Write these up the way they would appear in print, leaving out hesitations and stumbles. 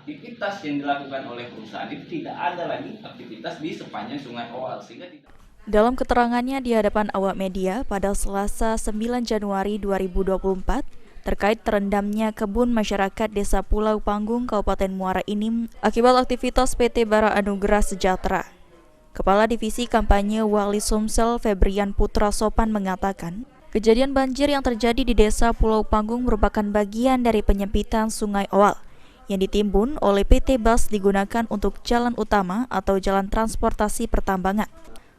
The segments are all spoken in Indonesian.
aktivitas yang dilakukan oleh perusahaan itu tidak ada lagi aktivitas di sepanjang Sungai Owal sehingga tidak. Dalam keterangannya di hadapan awak media pada Selasa 9 Januari 2024 terkait terendamnya kebun masyarakat Desa Pulau Panggung, Kabupaten Muara Enim akibat aktivitas PT Bara Anugerah Sejahtera. Kepala Divisi Kampanye Wali Sumsel Febrian Putra Sopan mengatakan, kejadian banjir yang terjadi di Desa Pulau Panggung merupakan bagian dari penyempitan Sungai Owal yang ditimbun oleh PT Bas digunakan untuk jalan utama atau jalan transportasi pertambangan.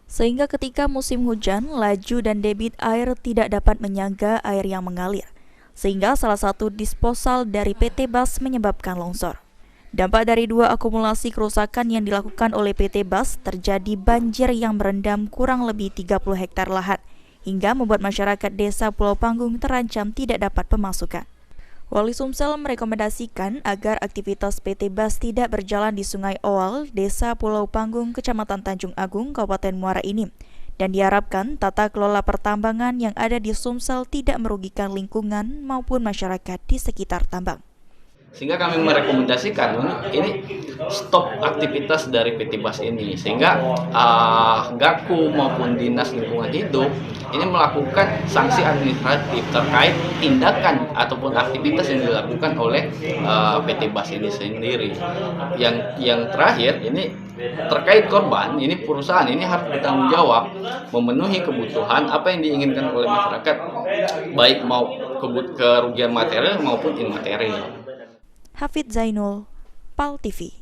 Sehingga ketika musim hujan, laju dan debit air tidak dapat menyangga air yang mengalir, sehingga salah satu disposal dari PT Bas menyebabkan longsor. Dampak dari dua akumulasi kerusakan yang dilakukan oleh PT Bas, terjadi banjir yang merendam kurang lebih 30 hektar lahan, hingga membuat masyarakat Desa Pulau Panggung terancam tidak dapat pemasukan. Wali Sumsel merekomendasikan agar aktivitas PT Bas tidak berjalan di Sungai Owal, Desa Pulau Panggung, Kecamatan Tanjung Agung, Kabupaten Muara Enim, dan diharapkan tata kelola pertambangan yang ada di Sumsel tidak merugikan lingkungan maupun masyarakat di sekitar tambang. Sehingga kami merekomendasikan ini stop aktivitas dari PT Bas ini, sehingga Gaku maupun Dinas Lingkungan Hidup ini melakukan sanksi administratif terkait tindakan ataupun aktivitas yang dilakukan oleh PT Bas ini sendiri. Yang terakhir ini terkait korban, ini perusahaan ini harus bertanggung jawab memenuhi kebutuhan apa yang diinginkan oleh masyarakat, baik mau kerugian material maupun imaterial. Hafid Zainul, PAL TV.